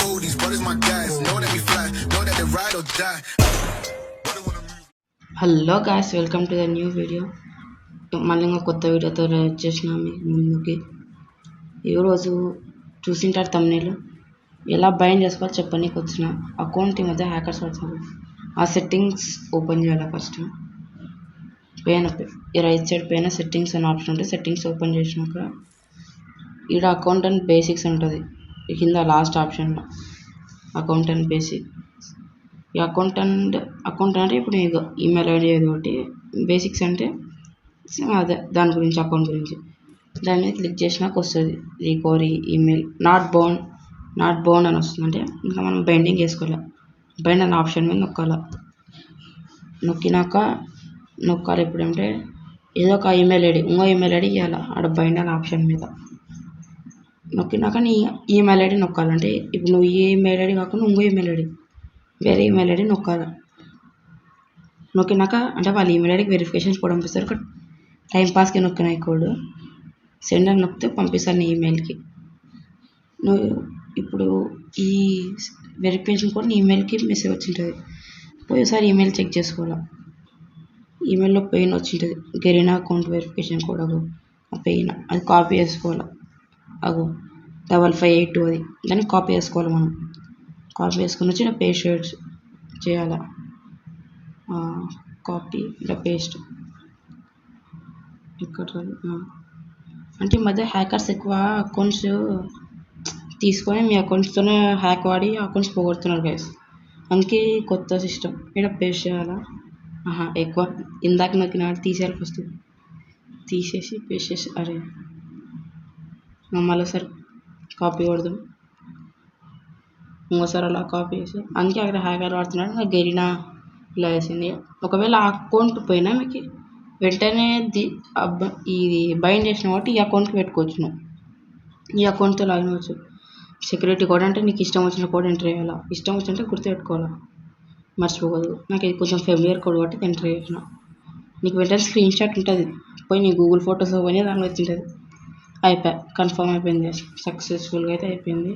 fool, these brothers my guys. Know that we fly, know that they ride or die. Hello guys, welcome to the new video. మళ్ళీ ఇంకా కొత్త వీడియోతో వచ్చేసిన మీకు ముందుకి. ఈరోజు చూసింటారు తమ్నేల్, ఎలా బైండ్ చేసుకోవాలో చెప్పనీకి వచ్చిన. అకౌంట్ ఈ మధ్య హ్యాకర్స్ పడుతున్నారు. ఆ సెట్టింగ్స్ ఓపెన్ చేయాలి. ఫస్ట్ పైన ఈ రైట్ సైడ్ పైన సెట్టింగ్స్ అనే ఆప్షన్ ఉంటుంది. సెట్టింగ్స్ ఓపెన్ చేసినాక ఈడ అకౌంట్ అండ్ బేసిక్స్ ఉంటుంది. కింద లాస్ట్ ఆప్షన్లో అకౌంట్ అండ్ బేసిక్. ఈ అకౌంట్ అంటే ఇప్పుడు నీకు ఈమెయిల్ ఐడి ఏదో ఒకటి, బేసిక్స్ అంటే అదే దాని గురించి, అకౌంట్ గురించి. దాని మీద క్లిక్ చేసినాక వస్తుంది రికవరీ ఈమెయిల్ నాట్ బౌండ్ అని వస్తుంది. అంటే ఇంకా మనం బైండింగ్ వేసుకోవాలి. బైండ్ అనే ఆప్షన్ మీద నొక్కాలి. ఇప్పుడు అంటే ఏదో ఒక ఈమెయిల్ ఐడి, ఇంకో ఈమెయిల్ ఐడి ఇవ్వాలి ఆడ బైండ్ అనే ఆప్షన్ మీద. నొక్కినాక నీ ఈమెయిల్ ఐడి నొక్కాలంటే ఇప్పుడు నువ్వు ఈ ఈమెయిల్ ఐడి కాకుండా ఇంకో ఈమెయిల్ ఐడి, వేరే ఈమెయిల్ ఐడి నొక్కాలి. నొక్కినాక అంటే వాళ్ళ ఈమెయిల్ ఐడికి వెరిఫికేషన్ కోడ్ పంపిస్తారు. ఒక టైంపాస్కి నొక్కిన కోడ్ సెండ్ అని నొక్కితే పంపిస్తారు నీ ఈమెయిల్కి. నువ్వు ఇప్పుడు ఈ వెరిఫికేషన్ కోడ్ నీ ఈమెయిల్కి మెసేజ్ వచ్చింటుంది. పోయి ఒకసారి ఈమెయిల్ చెక్ చేసుకోవాలి. ఈమెయిల్లో పెయిన్ వచ్చింటుంది, గెరీనా అకౌంట్ వెరిఫికేషన్ కోడ్. ఆ పెయిన్ అది కాపీ చేసుకోవాలి. 5582 అది. దాన్ని కాపీ చేసుకోవాలి. మనం కాపీ చేసుకుని వచ్చి ఇలా పేస్ట్ చేయాలి. కాపీ ఇలా పేస్ట్ ఇక్కడ అంటే ఈ మధ్య హ్యాకర్స్ ఎక్కువ అకౌంట్స్ తీసుకొని మీ అకౌంట్స్తోనే హ్యాక్ వాడి అకౌంట్స్ పోగొడుతున్నారు గైస్. అందుకే కొత్త సిస్టమ్ ఇక్కడ పేస్ట్ చేయాలా. ఎక్కువ ఇందాక నొక్కిన తీసేయాలి. ఫస్ట్ తీసేసి పేస్ట్ చేసి మళ్ళీ ఒకసారి కాపీ కొడదాం. ఇంకోసారి అలా కాపీ చేసి, అందుకే అక్కడ హ్యాకర్ వాడుతున్నాడు. ఇంకా గెరీనా ఇలా వేసింది. ఒకవేళ ఆ అకౌంట్ పోయినా మీకు వెంటనే ఇది బైండ్ చేసిన కాబట్టి ఈ అకౌంట్కి పెట్టుకోవచ్చు. నువ్వు ఈ అకౌంట్తో లాగిన్ అవ్వచ్చు. సెక్యూరిటీ కోడ్ అంటే నీకు ఇష్టం వచ్చిన కోడ్ ఎంటర్ చేయాలా. ఇష్టం వచ్చింటే గుర్తుపెట్టుకోవాలా, మర్చిపోకూడదు. నాకు ఇది కొంచెం ఫెమిలియర్ కోడ్ కాబట్టి ఎంటర్ చేసిన. నీకు వెంటనే స్క్రీన్ షాట్ ఉంటుంది. పోయి నీ గూగుల్ ఫొటోస్ పోయి దాని వచ్చింటుంది. కన్ఫర్మ్ అయిపోయింది, సక్సెస్ఫుల్గా అయితే అయిపోయింది.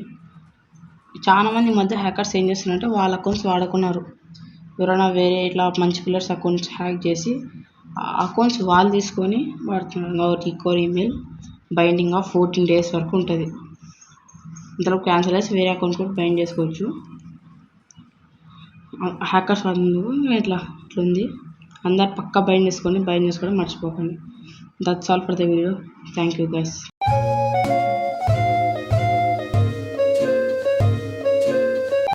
చాలామంది ఈ మధ్య హ్యాకర్స్ ఏం చేస్తున్నారంటే వాళ్ళ అకౌంట్స్ వాడుకున్నారు. ఎవరైనా వేరే ఇట్లా మంచి పిల్లర్స్ అకౌంట్స్ హ్యాక్ చేసి ఆ అకౌంట్స్ వాళ్ళు తీసుకొని వాడుతున్నారు. Recovery email binding of 14 days వరకు ఉంటుంది. ఇంతలో క్యాన్సిల్ చేసి వేరే అకౌంట్ కూడా బైండ్ చేసుకోవచ్చు. హ్యాకర్స్ అందుకు ఇట్లా ఉంది. అందరు పక్కా బైండ్ చేసుకోవడం మర్చిపోకండి. That's all for the video. Thank you guys.